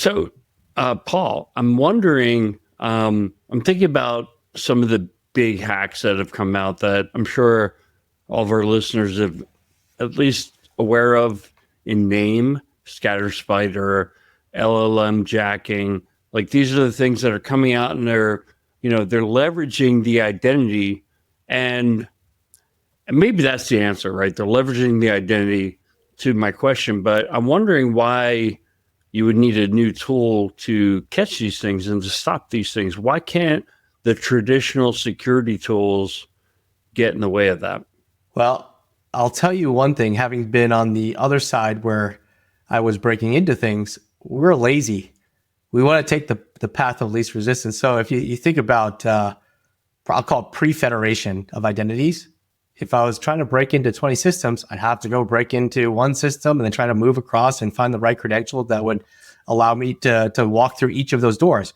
Paul, I'm wondering, I'm thinking about some of the big hacks that have come out that I'm sure all of our listeners have at least aware of in name: ScatterSpider, LLM jacking. Like, these are the things that are coming out, and they're leveraging the identity, and maybe that's the answer, right? They're leveraging the identity to my question, but I'm wondering why you would need a new tool to catch these things and to stop these things. Why can't the traditional security tools get in the way of that? Well, I'll tell you one thing, having been on the other side where I was breaking into things, we're lazy. We want to take the path of least resistance. So if you think about, I'll call it pre-federation of identities. If I was trying to break into 20 systems, I'd have to go break into one system and then try to move across and find the right credential that would allow me to walk through each of those doors.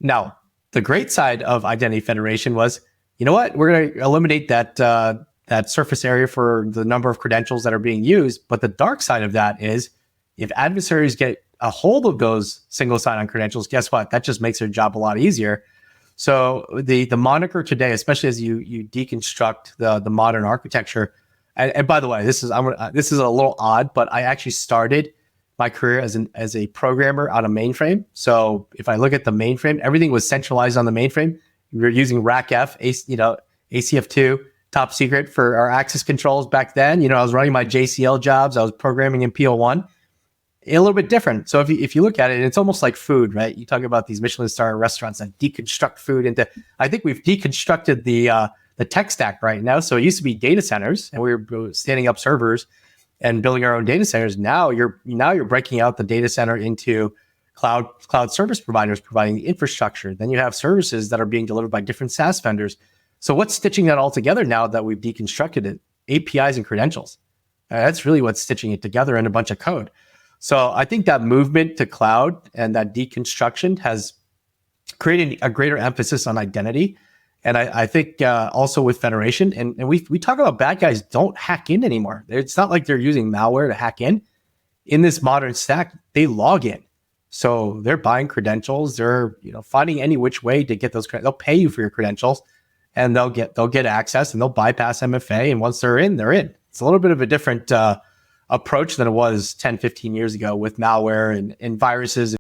Now, the great side of identity federation was, you know what? We're going to eliminate that surface area for the number of credentials that are being used. But the dark side of that is, if adversaries get a hold of those single sign-on credentials, guess what? That just makes their job a lot easier. So the moniker today, especially as you deconstruct the modern architecture, and by the way, this is a little odd, but I actually started my career as a programmer on a mainframe. So if I look at the mainframe, everything was centralized on the mainframe. We were using RACF, ACF2, top secret for our access controls back then. I was running my JCL jobs. I was programming in PL1. A little bit different. So if you look at it, it's almost like food, right? You talk about these Michelin star restaurants that deconstruct food into, I think we've deconstructed the tech stack right now. So it used to be data centers, and we were standing up servers and building our own data centers. Now you're breaking out the data center into cloud service providers providing the infrastructure. Then you have services that are being delivered by different SaaS vendors. So what's stitching that all together now that we've deconstructed it? APIs and credentials. That's really what's stitching it together in a bunch of code. So I think that movement to cloud and that deconstruction has created a greater emphasis on identity. And I think also with federation, and we talk about bad guys don't hack in anymore. It's not like they're using malware to hack in. In this modern stack, they log in. So they're buying credentials. They're finding any which way to get those. They'll pay you for your credentials, and they'll get access, and they'll bypass MFA. And once they're in, they're in. It's a little bit of a different approach than it was 10, 15 years ago with malware and viruses.